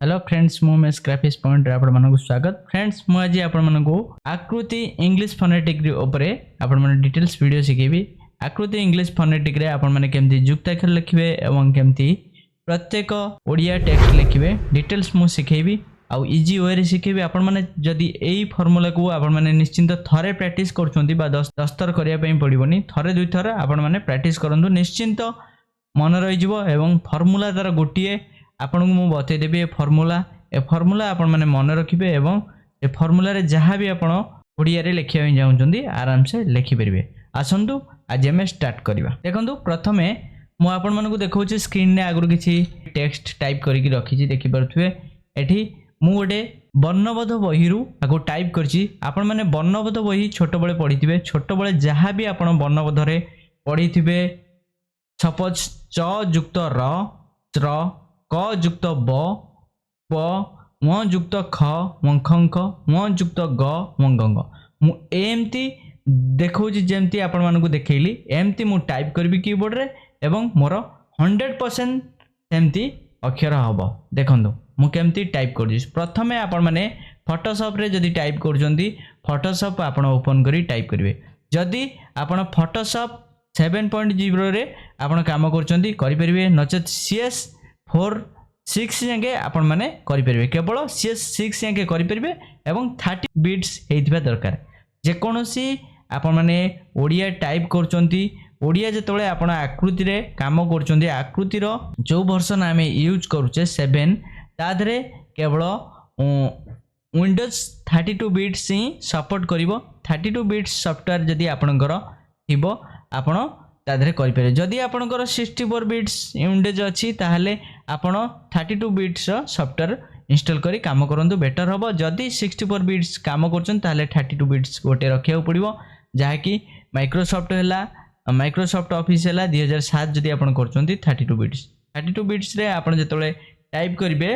Hello friends मु स्क्रैपिस point आपण मानक स्वागत फ्रेंड्स मु आज आपण मानक आकृति इंग्लिश फोनेटिक रे आपण माने डिटेल्स वीडियो सिखेबी। आकृति इंग्लिश फोनेटिक रे आपण माने केमती युक्ताक्षर लिखिबे एवं केमती प्रत्येक ओडिया टेक्स्ट लिखिबे डिटेल्स मु सिखेबी आउ इजी वे रे सिखेबी। आपण माने जदी एई फार्मूला को आपण माने निश्चिंत थरे प्रैक्टिस करचोंती बा 10 थर करिया पई पड़िबोनी, थरे दुई थर आपण माने प्रैक्टिस करंतु निश्चिंत मन रही जिवो। एवं फार्मूला तार गोटिए आपन को मु बतैदेवी ए फॉर्मूला आपण माने मन रखिबे एवं ए फॉर्मूला रे जहाँ भी आपण ओडिया रे लिखिया ପାଇଁ जाउछंती आराम से लिखि परिबे। आसंतु आज हम स्टार्ट करबा। देखंतु प्रथमे मु आपण मन को देखौछि स्क्रीन ने आगुर किछि टेक्स्ट टाइप करिकि रखिछि देखि परथुवे। एठी मु गोटे वर्णबोध बही रु आगु टाइप करछि। आपण माने वर्णबोध बही छोट बळे पढिथिबे, छोट बळे जहाँ भी आपण वर्णबोध रे पढिथिबे सपोज च युक्त र त्र क युक्त ब प म युक्त ख मंखंक म युक्त ग मंगंग मु एमती देखौछि जेमती आपण मानकु को देखैली एमती मु टाइप करबी कीबोर्ड रे एवं मोर 100% सेमती अक्षर हबो। देखंतु मु केमती टाइप करछि। प्रथमे आपण माने फोटोशॉप रे जदी टाइप करजंती फोटोशॉप आपण ओपन करी टाइप करिवे। जदी आपण फोटोशॉप 7.0 रे आपण काम करजंती करि परिवे, नचेत CS4-6 जाके आपण माने करि परिवे। केवल CS6 जाके करि परिवे एवं 30 बिट्स हेइथिबा दरकार। जे कोनोसी आपण माने ओडिया टाइप करचंती ओडिया जेतोले आपण आकृति रे काम करचंती आकृति रो जो वर्जन आमे यूज करूचे 7 तादरे केवल विंडोज 32 बिट्स ही सपोर्ट करिवो। 32 बिट्स सॉफ्टवेयर जदी आपनकर थिबो आपण तादरे करि पारे। जदी आपनकर 64 बिट्स विंडोज अछि ताहले आपण 32 बिट्स सॉफ्टवेयर इंस्टॉल करी काम करंतु बेटर हबो। जदी 64 बिट्स काम करछन ताहले 32 बिट्स गोटे रखिया पड़िबो, जहा कि माइक्रोसॉफ्ट हैला माइक्रोसॉफ्ट ऑफिस हैला 2007 जदी आपण करछंती 32 बिट्स रे आपण जेतोले टाइप करिवे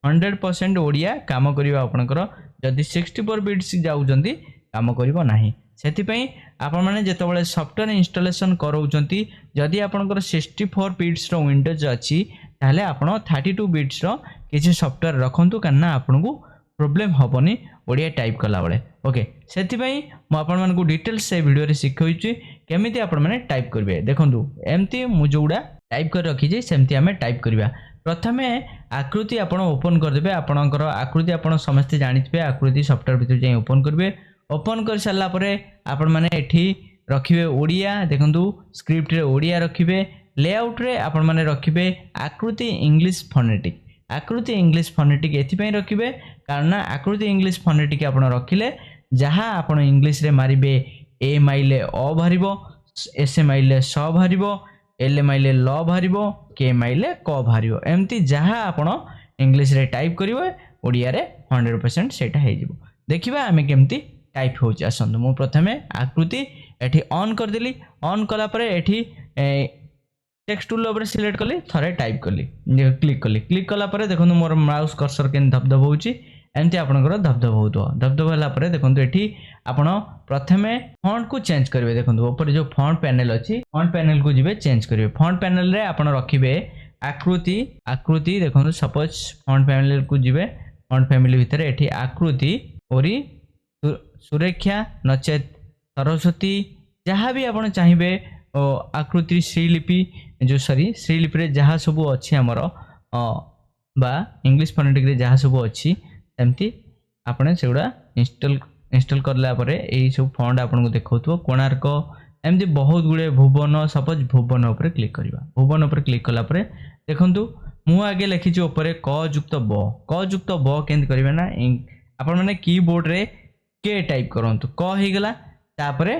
100% ओडिया काम करिवा आपनकर। जदी 64 बिट्स जाउजंती काम करिवो नाही। सेति पई आपण माने जेतोले सॉफ्टवेयर इंस्टॉलेशन करौचंती जदी आपनकर 64 बिट्स रो विंडोज अछि ताहले आपण 32 बिट्स रो किछि सॉफ्टवेयर रखंतु कन्ना आपनको प्रॉब्लम हबोनी ओडिया टाइप कला बळे। ओके सेति पई म आपण माने को डिटेल्स से वीडियो रे सिखौछि केमिति आपण माने टाइप करबे। देखंतु एम्ति मु जोडा टाइप कर रखि जे सेम्ति हमें टाइप करबा। प्रथमे आकृति आपण ओपन कर देबे। आपनकर आकृति आपण समस्त जानिथिबे, आकृति सॉफ्टवेयर भितर जे ओपन करबे। ओपन कर साला परे आपण माने एठी रखिबे ओडिया। देखंतु स्क्रिप्ट रे ओडिया रखिबे, लेआउट रे आपण माने रखिबे आकृति इंग्लिश फोनेटिक। आकृति इंग्लिश फोनेटिक एथि पई रखिबे कारण आकृति इंग्लिश फोनेटिक आपण रखिले जहां आपण इंग्लिश रे मारिबे ए माइले अ भरिबो, एस माइले स भरिबो, एल माइले ल भरिबो, के माइले क भरिबो। एम्ति जहां आपण इंग्लिश रे टाइप करिवे ओडिया रे 100% सेटा हे जिवो। देखिबा हमें केमती टाइप हो जा। आसंतु मु प्रथमे आकृति एठी ऑन कर देली। ऑन कला परे एठी टेक्स्ट टूल ऊपर सिलेक्ट कली, थरे टाइप कली, क्लिक कली। क्लिक कला परे देखंतु मोर माउस कर्सर केन धबधब होउची एमती आपनकर धबधब होतो। धबधब होला परे देखंतु एठी आपण प्रथमे फॉन्ट को चेंज करिवे। देखंतु ऊपर जो फॉन्ट पैनल अछि फॉन्ट पैनल को जिवे चेंज करिवे। फॉन्ट पैनल रे आपण रखिबे आकृति देखंतु सपोज फॉन्ट पैनल को जिवे। फॉन्ट फैमिली भितर एठी आकृति ओरी सुरेक्षा नचेत सरस्वती जहाँ भी आपण चाहिए आकृति श्रीलिपि जो श्रीलिपि रे जहाँ सब अच्छी आमर बा इंग्लिश फोनेटिक रे जहाँ सब अच्छी सेमती आपने सेगुड़ा इंस्टॉल करला परे एई सब फॉन्ट आपन को देखौथो। कोणार्क एमती बहुत गुड़े भुवन सपोज भुवन ऊपर क्लिक करबा। भुवन ऊपर क्लिक कला परे देखंतु मु आगे लिखिछि ऊपर क युक्त ब केंद करबे ना आपन माने कीबोर्ड रे के टाइप करंतु क हे गला। तापरे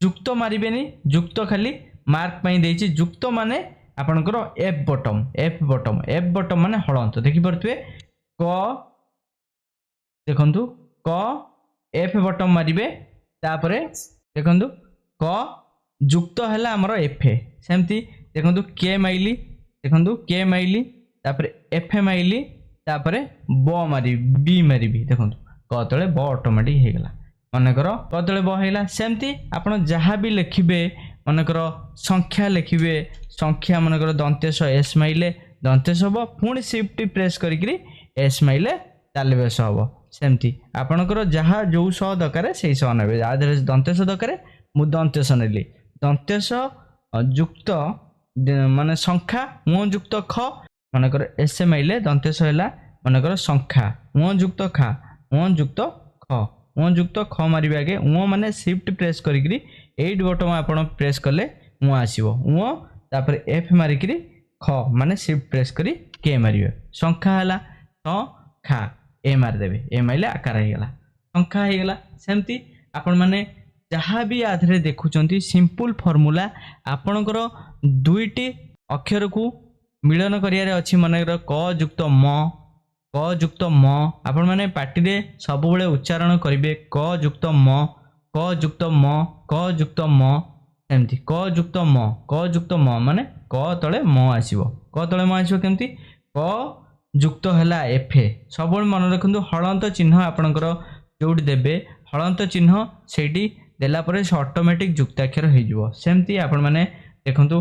युक्त मारिबेनी, युक्त खाली मार्क पई देछि। युक्त माने आपनकर एफ बटम माने हळंत देखि परथुए क देखंतु क एफ बटम मारिबे। तापरे देखंतु क युक्त हला हमर एफ सेमती देखंतु के माइली, देखंतु के माइली तापरे एफ माइली तापरे ब मारी बी मारिबी। देखंतु क तळे ब ऑटोमेटिक हे गला। मनकर क तळे ब हेला। सेमती आपण जहाँ भी लिखिबे मनकर संख्या लिखिबे, संख्या मनकर दंतेश एस माइले दंतेश हबो। पुणी शिफ्ट प्रेस करिकरी एस माइले तालिबे स हम सेमती आपणकर जहाँ जो स दरकार से स ने आधे दंतेश दरकार मु दंतेश नेली दंतेश युक्त माने संख्या उ युक्त ख मनकर एस माइले दंतेश है मनकर संख्या उ युक्त खा उ युक्त ख उ युक्त ख मारे आगे उ माने शिफ्ट प्रेस करी 8 बटन आप प्रेस कले उ आसो उ तापर एफ मारिक ख माने शिफ्ट प्रेस करी के मारे संख्या है खा ए मारिदेवे ए माइले आकार होगा संख्या होगा सेमती आपण मैंने जहाँ भी आधे देखुं सिंपल फॉर्मूला आपणकर दुईटी अक्षर को मिलन करियारे अच्छी मनकर क युक्त म आपण मैंने पार्टी रे सब बेले उच्चारण करेंगे क युक्त म क युक्त म क युक्त म एमती क युक्त म माने क तले म आसीबो क तले म आसीबो केमती क युक्त है एफ सब मन रखु हलंत चिन्ह आपणकर जोटी देवे हलंत चिन्ह से देला परे से ऑटोमेटिक युक्ताक्षर हो सेमती आपण मैंने देखंतु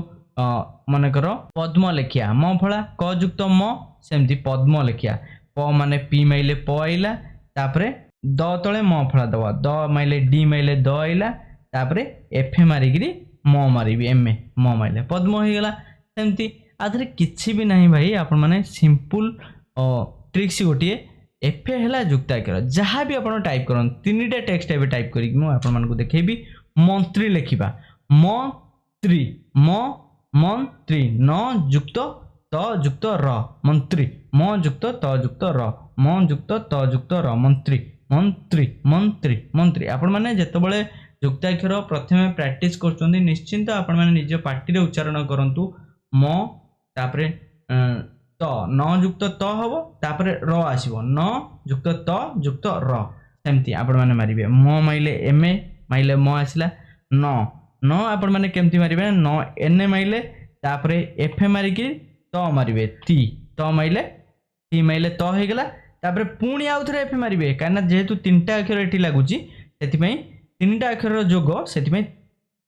मनकर पद्म लेखिया म फला क युक्त म सेमती पद्म लेखिया प माने पी माइले प आइला तापरे द तले म फला दवा द माइले डी माइले द आइला तापरे एफ मारिकी म मारिबी एम ए म माइले पद्म हो गला सेमती आधे किसी भी नहीं भाई आपण माने सिंपल ट्रिक्स गोटे एफ है युक्ताक्षर जहाँ भी आप टाइप कर तीन टेक्स्ट एवं टाइप करी देखेबी मंत्री लिखा मंत्री मंत्री न युक्त त युक्त र मंत्री म युक्त त युक्त र म युक्त त युक्त र मंत्री मंत्री मंत्री मंत्री आपण मैंने जितेबाला युक्ताक्षर प्रथम प्रैक्टिस कर निश्चिंत आपण मैंने निज पार्टी रे उच्चारण करंतु म तापरे त न युक्त त हम तापरे र आसीबो न युक्त त युक्त र सेमती आपण माने मारिबे म माइले एम ए माइले म आसिला न आपण माने केमती मारिबे न एन ए माइले तापरे एफ ए मारिकी त मारिबे ती त माइले टी माइले त हो गला तापरे पुणी आउ थरे एफ मारिबे काना जेहेतु तीनटा अक्षर एठी लागुची सेति पई तीनटा अक्षर रो जोग सेति पई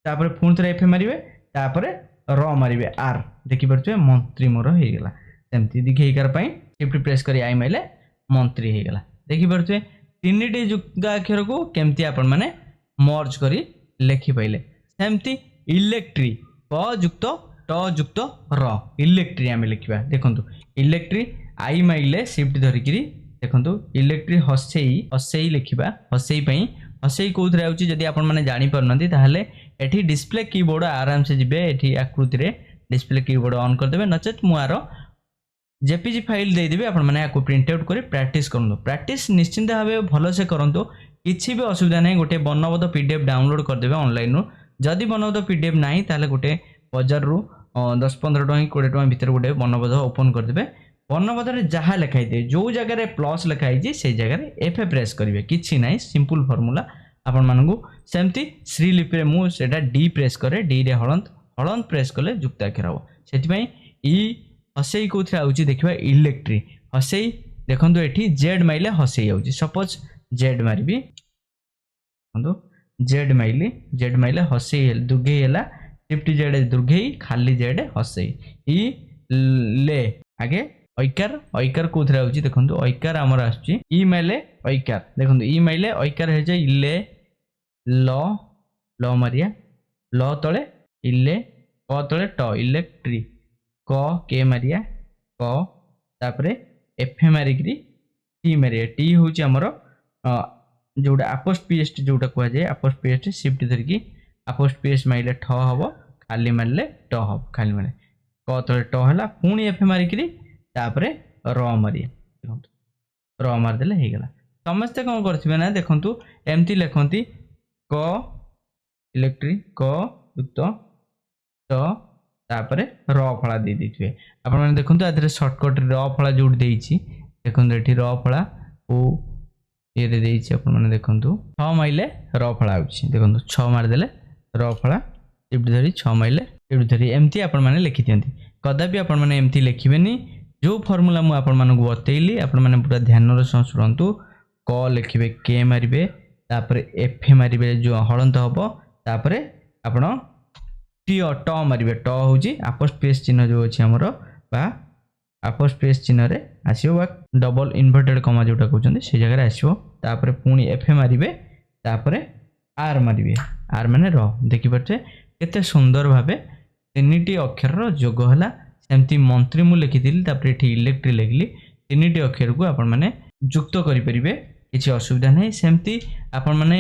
तापरे पुणी थरे एफ मारिबे तापरे र मारिबे आर देखि परछे मंत्री मोर हो गला सेमती दिखेकार शिफ्ट प्रेस करी आई माइले मंत्री हो गला देखि परछे तीनटी युक्ताक्षर को केमती आपण माने मर्ज करी लिखि पाइले सेमती इलेक्ट्री क युक्त ट युक्त र इलेक्ट्री आमे लिखिबा देखंतु इलेक्ट्री आई माइले शिफ्ट धरिकी देखंतु इलेक्ट्री हसेई लिखिबा हसेई पई हसेई कोथरे आउची जदी आपण माने जानि परनंती ताहले एठी डिस्प्ले कीबोर्ड आराम से जिबे एठी आकृति रे डिस्प्ले कीबोर्ड ऑन कर देबे नचेत मु आरो जेपीजी फाइल दे देबे आपण माने आको प्रिंट आउट करी प्रैक्टिस करंदो प्रैक्टिस निश्चिंत भाबे भलो से करंदो किछि भी असुविधा नै गोटे बनबोध पीडीएफ डाउनलोड कर देबे ऑनलाइन रो जदी बनबोध पीडीएफ नाही ताले गोटे बाजार रो 10-15 टका 20 टका भीतर गोटे बनबोध ओपन कर देबे बनबोध रे जहा लिखाई दे जो जगह रे प्लस लिखाई जे से जगह रे एफ प्रेस करिवे किछि नाही सिंपल फार्मूला आपण मानगु सेमती श्रीलिपि रे मु सेटा डी प्रेस करे डी रे हलंत प्रेस कले युक्ताक्षर हो सेति पई ई हसेई कोथरे आउची देखिबा इलेक्ट्री हसेई देखंतु एठी जेड माइले हसेई आउची सपोज जेड मारिबी देखंतु जेड माइले हसेई दुर्घेई हला शिफ्ट जेड दुर्घेई खाली जेड हसेई ई ले आगे ऐकार कोथरे आउची देखंतु ऐकार हमर आछी ई माइले ऐकार देखंतु ई माइले ऐकार हे जे इले ल मारिया ल तळे इले क तळे ट इलेक्ट्री क के मारिया क तापरे एफ मारिकी टी मारिया टी होची हमर जोटा अपोस्ट्रोफी जोटा कह जाए अपोस्ट्रोफी शिफ्ट धरिकी अपोस्ट्रोफी माइले ठ हम खाली मारे ट हम खाली मारे क तले ट है पुणी एफ मारिकी तापरे र मारिया देखो र मारिदेले हो गला समस्ते कौन करथिबे ना देखंतु एमती लिखंती क इलेक्ट्री क युक्त ट तापरे र फला दे दिथिबे आपण माने देखंतु आधरे शॉर्टकट र फला जोड देइछि देखंतु एठी र फला ओ ये दे देइछि आपण माने देखंतु 6 माइले र फला आउछि देखंतु 6 मार देले र फला शिफ्ट धरी 6 माइले शिफ्ट धरी एमती आपण माने लिखि दियंती कदापि आपण माने एमती लिखिबेनी जो फार्मूला मु आपण मानकु बतैली आपण माने पूरा ध्यान रो सुनंतु क लिखिबे के मारिबे तापरे एफ मारिबे जो हलंत हबो तापरे आपण टी ट मारिबे ट होची अपोस्ट्रोफी चिन्ह जो अछि हमरो बा ଆପୋଷ୍ଟ୍ରୋଫି ଚିହ୍ନରେ ଆସିବ ବା ଡବଲ ଇନଭର୍ଟେଡ୍ କମା जोटा कहते से जगह आसो तापर पुणी एफ मारे तापर आर मारे आर माने र देखिपे केते सुंदर भावे तीन अक्षर जोग है सेमती मंत्री मु लिखी ये इलेक्ट्री लिखली तीन अक्षर को आपण मैंने युक्त करें किसी असुविधा नहीं सेमती आपण मैंने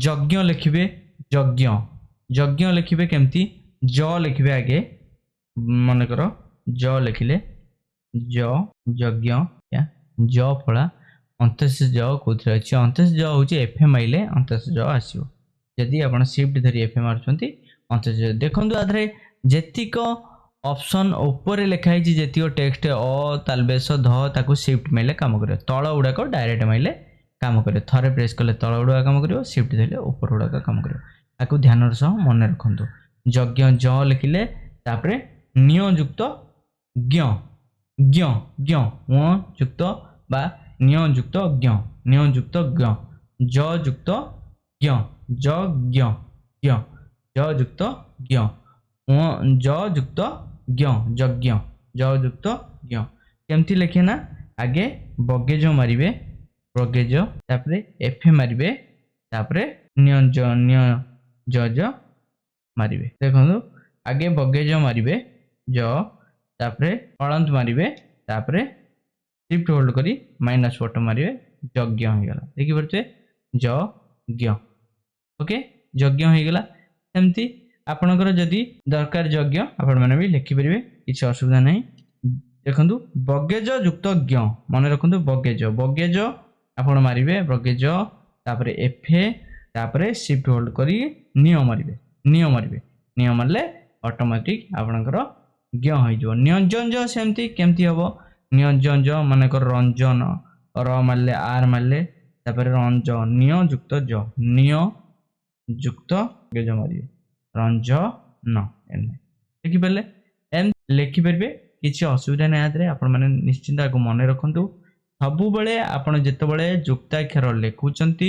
यज्ञ लिखिए यज्ञ यज्ञ लिखिए केमती ज लिखिए आगे मनकर ज लिखिले ज यज्ञ ज फला अंतश ज कौन अच्छे अंतश ज हूँ एफ एम आइले अंतश ज आसो जदि आप शिफ्ट धरी एफ एम मार्च अंतश देखो आधे जेतिक ऑप्शन ऊपर लिखाई जेतिक टेक्स्ट अ तालबेस ध ताकू शिफ्ट माइले काम कर तल गुड़ाक डायरेक्ट माइले काम करे थरे प्रेस कले तल गुड़ाक काम कर शिफ्ट धरले ऊपर गुड़ाक काम कर ताकू ध्यान सह मन रखु यज्ञ ज लिखिले तापर नियुक्त ज्ञ ज्ञ ज्ञ युक्त बा नियुक्त ज्ञ नियुक्त ज्ञ ज युक्त ज्ञ ज ज्ञ ज्ञ ज युक्त ज्ञ ज युक्त ज्ञ यज्ञ ज युक्त ज्ञ केमती लिखे ना आगे बगेज मारे बगेज तापर एफ मारे तापर ज मारे देखो आगे बगेज मारे ज तापर हलंत मारे तापर शिफ्ट होल्ड करी माइनस बटन मारे यज्ञ हो गला देखि परछे यज्ञ ओके यज्ञ हो गला सेमती आपणकर जदि दरकार यज्ञ आपण माने भी लिखि परिबे किछ असुविधा नहीं देखंतु बगेज युक्त ज्ञ मन रखंतु बगेज बगेज आपण मारिबे बगेज तापर एफ तापर शिफ्ट होल्ड करी नियम मारिबे नियम मारले ऑटोमेटिक आपणकर ज्ञ हो जो नियंजन जो सेमती केमती हबो नियंजन जो मानकर रंजन र मारले आर मारले तापर रंजन निय युक्त ज निय युक्त गज मारिबे रंजन लिखि पारे एम लिखि पारे किसी असुविधा नहीं आदि आपण मैंने निश्चिंत आपको मन रखु सबु बेले आपण जितेबाला युक्ताक्षर लिखुंट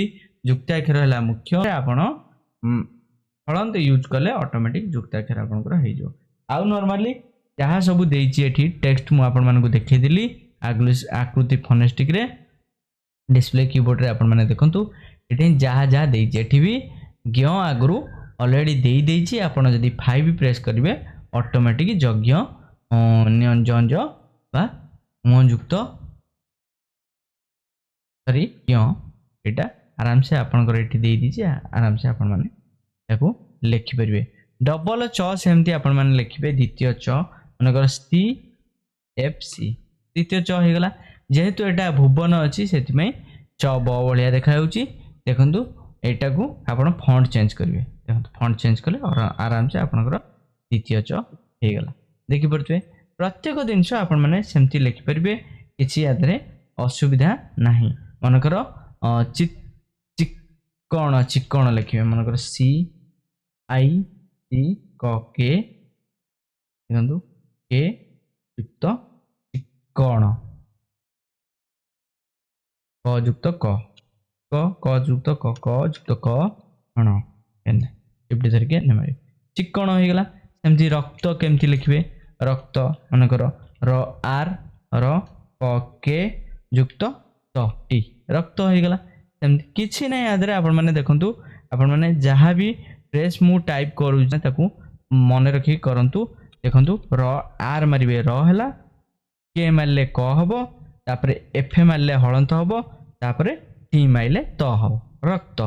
युक्ताक्षर है मुख्य आपण हलंत यूज कले ऑटोमेटिक युक्ताक्षर आपंकर हो आउ नॉर्मली जहाँ सब देती टेक्स्ट मुझे देखी आकृति फोनेस्टिक रे डिस्प्ले कीबोर्ड रे आपण मैंने देखंतु ये जहाँ जहाँ देती भी ज्ञ आगु ऑलरेडी दे देछि आपण जदि 5 प्रेस करेंगे ऑटोमेटिक यज्ञ नियंजन ज बा युक्त सॉरी ज्ञ एटा आराम से आपनकर एठी दे दीजिए आराम से आपण माने ताको लिखि परिबे डबल च सेमती आपण माने लिखिबे द्वितीय च मनकर सी एफ सी द्वितीय च हो गला जेहेतु एटा भुवन अछि सेति में च ब बलिया देखा होउची देखंतु एटा को आपण फॉन्ट चेंज करिवे देखंतु फॉन्ट चेंज कले और आराम से आपनकर द्वितीय च हो गला देखि पड़ते प्रत्येक जिनस आपण माने सेमती लिखि परिबे किछि आदरे असुविधा नाही मनकर चिक्कण चिक्कण लिखिबे मनकर सी आई सी क के देखंतु के युक्त चिक्कण क युक्त क क युक्त क युक्त क हण एन इपडी धरके ने मारे चिक्कण हो गला सेमती रक्त केमती लिखिबे रक्त मनकर र आर र क के युक्त त टी रक्त हो गला सेमती किछि नै आदरे आपण माने देखंतु आपण माने जहाँ भी प्रेस मु टाइप करू ताकू मन रखी करंतु देखंतु र आर मारिबे र हैला के मारले क हबो तापर एफ मारले हलंत हबो तापर टी मारले त हबो रक्त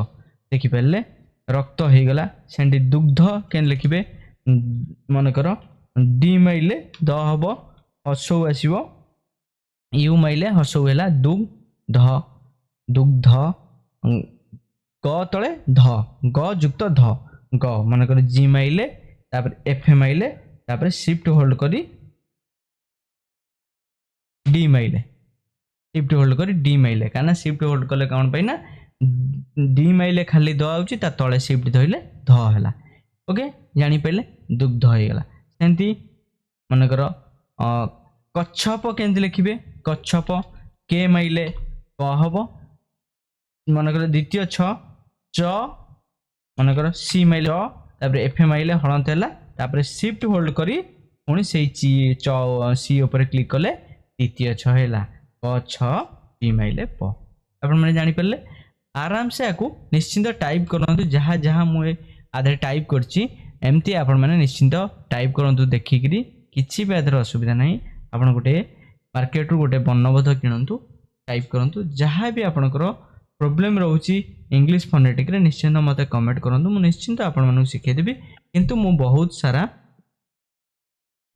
देखि परले रक्त हो गला सेंडी दुग्ध केन लिखिबे मनकर डी माइले द हब हसौ आसो यू माइले हसौ है दुग्ध दुग्ध ग तले ध ग युक्त ध ग मनकर जी माइले तापर एफ माइले तापर शिफ्ट होल्ड करी डी माइले शिफ्ट होल्ड करी डी माइले काना शिफ्ट होल्ड कले कौन पाई ना डी माइले खाली द आउची ता तले शिफ्ट धइले ध हैला ओके जानि पाइले दुग्ध हो गला सेंती मनकर कच्छप केंति लिखिबे कच्छप के माइले क हबो मनकर द्वितीय छ च मनकर सी माइले तापर एफ माइले हलंत हैला तापर शिफ्ट होल्ड करी पुणी से च सी ऊपर क्लिक कले द्वितीय छ है क छ पी माइले प आपण मैंने जानीपारे आराम से आपको निश्चिंत टाइप करूँ जहाँ जहाँ मुझे आधे टाइप करमती आपण मैंने निश्चिंत टाइप करूँ देखिकी किसी भी आधर असुविधा ना आप गोटे मार्केट रू गोटे वर्णबोध किणतु टाइप करूँ जहाँ भी आपंकर प्रोब्लेम रोचे इंग्लिश फोनेटिक रे निश्चिंत मत कमेंट करूँ मुझे निश्चिंत आपण शिखेदेवी किंतु मु बहुत सारा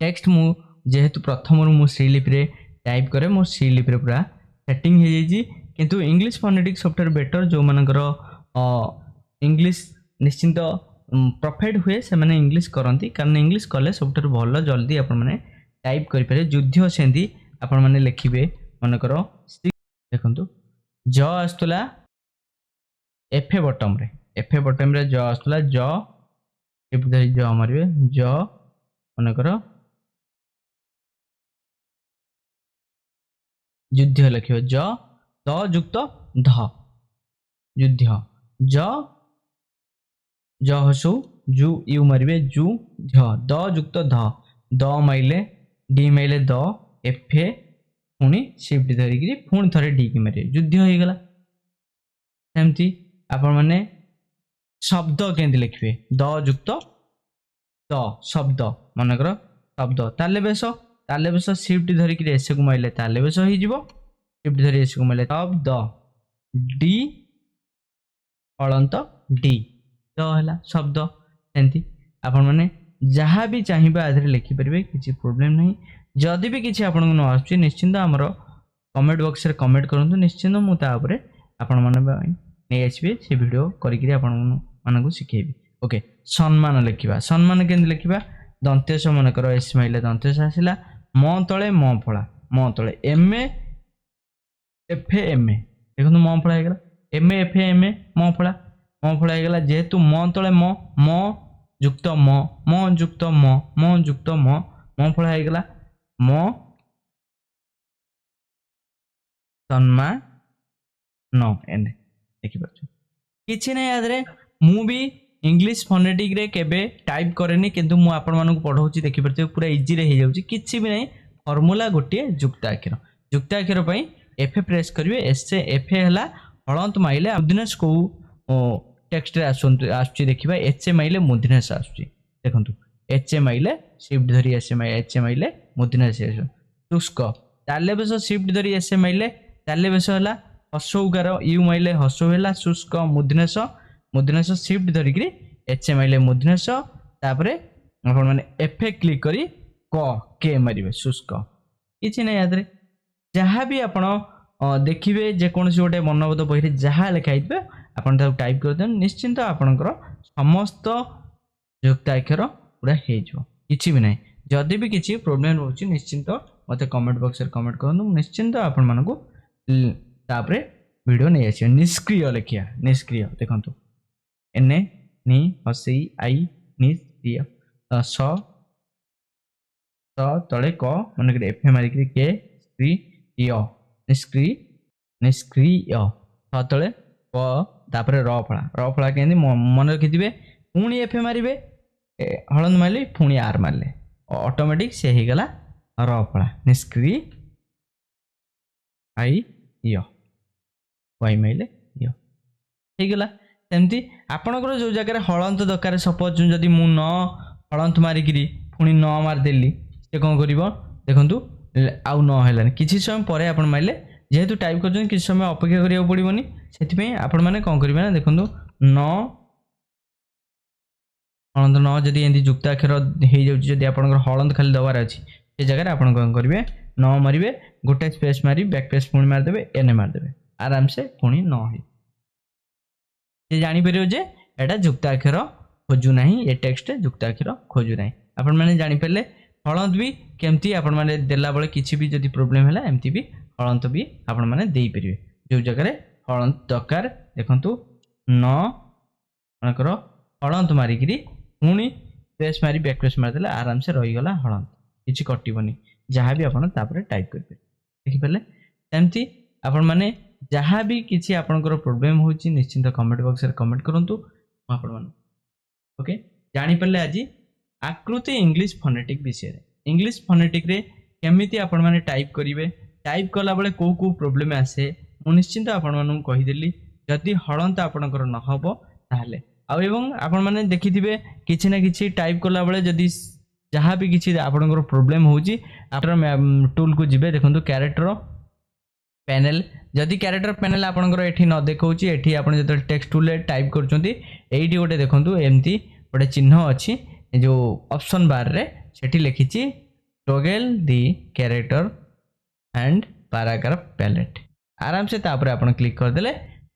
टेक्स्ट मु जेहेतु प्रथम रू मु श्रीलिपि रे टाइप करे मो श्रीलिपि रे पूरा सेटिंग हो जाइए किंतु इंग्लिश फोनेटिक सॉफ्टवेयर बेटर जो मानकर इंग्लिश निश्चिंत प्रफेक्ट हुए से मैंने इंग्लिश करती कारण इंग्लिश कले सब भल जल्दी आप टाइप करें युद्ध सेमती आपण मैंने लिखे मनकर देखु ज आसला एफे बटम रे ज आसला ज ज मारे ज मनकर युद्ध लिख ज द युक्त ध युद्ध ज ज हसु जु यू मारे जु ध द युक्त ध द माइले डी माइले द एफ पुणी शिफ्ट धरिकी पुणी थे डी की मारे युद्ध हो गला सेमती आपण मैंने शब्द केमती लिखे द युक्त द शब्द मनकर शब्द ताले बेस शिफ्ट धरिकी एस को माइले ताले बेस हो शिफ्ट धरी एस को माइले शब्द डी हलंत डी द है शब्द एमती आपण मैंने जहाँ भी चाहिए आधे लिखिपारे किसी प्रोब्लेम नहीं जदि भी किसी आपको न आस निश्चिंत आमर कमेंट बॉक्स रे कमेंट करूँ निश्चिंत मुझे आपण नहीं आसबे से वीडियो करी शिखेबी ओके सम्मान लिखा सम्मान केमती लिखा दंतेश मनकर एस माइले दंतेश आसला म तले म तले एम एफ एम ए देखो म फला हो एम एफ एम ए म फला होगा जेहेतु म तले म युक्त म युक्त म युक्त म फला होगा म सम्मान न एने देखिपार किसी ना याद मु भी इंग्लिश फोनेटिक रे केबे टाइप करेनी किंतु मु आपण मानक पढ़ाऊँ देखिपारे पूरा इजी रे हो जाउची किछि भी नहीं फॉर्मूला गोटे युक्ताक्षर पई एफ प्रेस करिवे एस एफ हैला हलंत माइले मुदिनेश को टेक्स्ट रे आसुची देखिबा एच माइले मुदिनेश आसुची देखंतु एच माइले शिफ्ट धरी एस माइले मुदिनेश शुष्क ताले बेस शिफ्ट धरी एस माइले ताले बेस हैला हसौकार यू माइले हसौ हैला शुष्क मुदिनेश शिफ्ट धरिकी एच माइले मुदिनेश तापरे आपण माने एफ क्लिक करी क के मारिबे शुष्क किछि नै याद रे जहाँ भी आपण देखिए जेकोसी गोटे मनोबोध बही जहाँ लिखाई आपन टाइप कर देन निश्चिंत आपणकर समस्त युक्ताक्षर पूरा हो किसी भी नहीं जदि भी किसी प्रोब्लेम रोचे निश्चिंत मत कमेंट बॉक्स रे कमेंट करूँ निश्चिंत आपण मानक तापरे वीडियो नहीं आस निष्क्रिय लिखिया निष्क्रिय देखो एने नि हसई आई निष्क्रिय स तले क मन एफ मारिक के स्क्रिय निष्क्रिय निष्क्रिय तले क तापरे र फला के मन रखिथे पुणी एफ मारे हलंद मारे पुणी आर मारे ऑटोमेटिक से ही गला र फला निष्क्रिय आई वाई माइले होगला सेमती आपणकर जो जगह हलंत दरकार सपोज जदि मु न हलंत मारिकी पुणी न मारदेली से कौन कर देखु आउ न है किसी समय पर आप मारे जेहेतु टाइप कर किसी समय अपेक्षा करा पड़ोनी से आपण मैंने कौन करेंगे ना देखो न हलंत न जदि एमती युक्ताक्षर हो जाए आप हलंत खाली दबार अच्छी से जगह आप कौन करेंगे न मारे गोटे स्पेस मारी बैक स्पेस पुणी मारदेवे एने मारदेवे आराम से पुणी न हो जापर जे एटा युक्ताक्षर खोजु ना ये टेक्स्ट युक्ताक्षर खोजु ना आपण मैंने जापारे हलंत भी केमती आपण मैंने देला बेले किसी भी जदि प्रोब्लेम है एमती भी हलंत भी आपण मैंने दे पारे जो जगह हलंत दरकार देखु न मनकर हलंत मारिकी पुणी स्पेस मारी बैक स्पेस मारदेले आराम से रहीगला हलंत किसी कटनी जहाँ भी आप टाइप करेंगे देखिपारे सेमती आपण मैंने जहाँ भी किसी आपंकर प्रोब्लेम हो निश्चिंत कमेंट बॉक्स रे कमेंट करूँ आपण ओके जानीपारे आज आकृति इंग्लिश फोनेटिक विषय इंग्लिश फोनेटिक रे केमिति आपण माने टाइप करिवे टाइप कला बेले को प्रोब्लेम आसे मु निश्चिंत आपण मानू कहिदेली जदि हळंत आपणकर न हबो ताहले आ एवं आपण माने देखिथिबे किछि ना किछि टाइप कला बेले जदि जहाँ भी किसी आपंकर प्रोब्लेम होउची आफ्टर टूल को जिबे देखंतु कैरेक्टर पैनल जदि कैरेक्टर पैनल आपंकर एठी न देखौची एठी आपण जत टेक्स्ट टूल टाइप करचंती एठी गोटे देखंतु एमती गोटे चिन्ह अछि जो ऑप्शन बार रे सेठी लिखिची toggle the character and paragraph palette आराम से तापर आपण क्लिक कर देले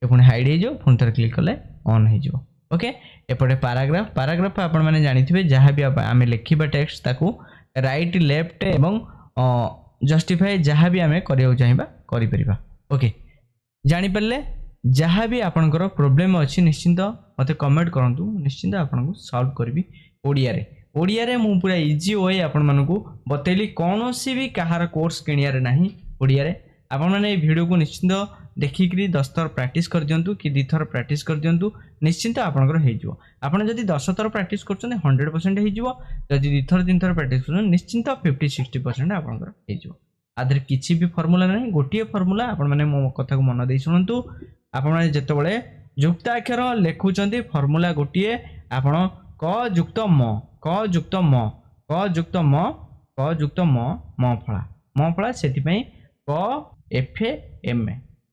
पुणी हाइड हो जो पुणी थर क्लिक कले ऑन हो जो ओके एपटे पैराग्राफ आपण माने जानिथिबे जहाँ भी आमे लिखिबा टेक्स्ट ताकू राइट लेफ्ट एवं जस्टिफाई जहाँ भी आमे करियो चाहिबा करि परिबा ओके जानि परले जहाँ भी आपनकर प्रॉब्लम अछि निश्चिंत मते कमेंट करंतु निश्चिंत आपनकु सॉल्व करबी ओडिया रे मु पूरा इजी वे आपण मानकु बतैली कोनोसी भी कहार कोर्स किनिया रे नाही ओडिया रे आपण माने वीडियो को निश्चिंत देखिक 10 थर प्रैक्टिस कर दिंतु कि 2 थर प्रैक्टिस कर दिंतु निश्चिंत आपनकर हे जिवो आपण जदि 10 थर प्रैक्टिस करछन 100% हे जिवो जदि 2 थर 3 थर प्रैक्टिस करछन निश्चिंत 50-60% आपनकर हे जिवो आदर किछि भी फार्मूला नै गोटिए फार्मूला आपण माने मो कथा को मन देई सुनंतु आपण माने जते बळे युक्ताक्षर लेखुचंती फार्मूला गोटिए आपण क युक्त म क युक्त म क युक्त म क युक्त म फळा सेति पई क एफ एम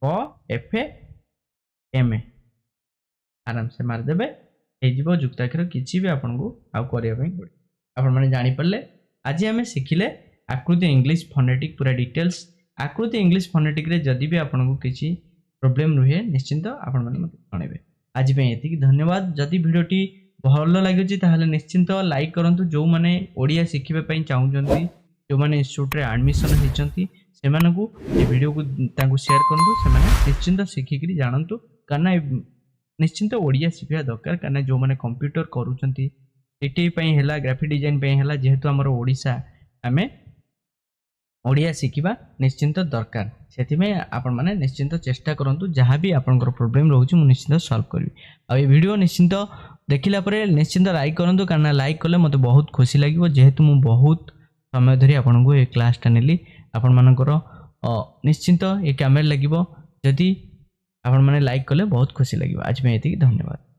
क एफ एम आराम से मार देबे हे जीवो युक्ताक्षर किछि भी आपन को आ करिया पई पड़े आपण माने जानि परले आज हमें सिखिले आकृति इंग्लिश फोनेटिक पूरा डिटेल्स आकृति इंग्लिश फोनेटिक रे जदि भी आपन को किछि प्रॉब्लम रुहे निश्चिंत आपन माने मते जणाइबे आज पे एति धन्यवाद जदि वीडियोटी भल लागुची ताहले निश्चिंत लाइक करंतु जो माने ओडिया शिखिबे पई चाहुचंती जो माने इंस्टीट्यूट रे एडमिशन हेचंती सेमानकु ए वीडियो को तांकु शेयर करंतु सेमाने निश्चिंत शिखिकरी जानंतु काना निश्चिंत ओडिया शिखिया दरकार काना जो माने कंप्यूटर करूचंती टीटी पई हैला ग्राफिक डिजाइन पई हैला जेहेतु हमर ओडिसा आमे ओडिया शिखिबा निश्चिंत दरकार सेति में आपण माने निश्चिंत चेष्टा करंतु जहाँ भी आपनकर प्रॉब्लम रहउची मु निश्चिंत सॉल्व करबी आ ए वीडियो निश्चिंत देखिला परे निश्चिंत लाइक करंतु काना लाइक कले मते बहुत खुशी लागिवो जेहेतु मु बहुत समय धरी आपनकु ए क्लास टा नेली आपण मानकर निश्चिंत ए कैमरा लागिवो जदि आपण माने लाइक कले बहुत खुशी लागिवो आज में एति धन्यवाद।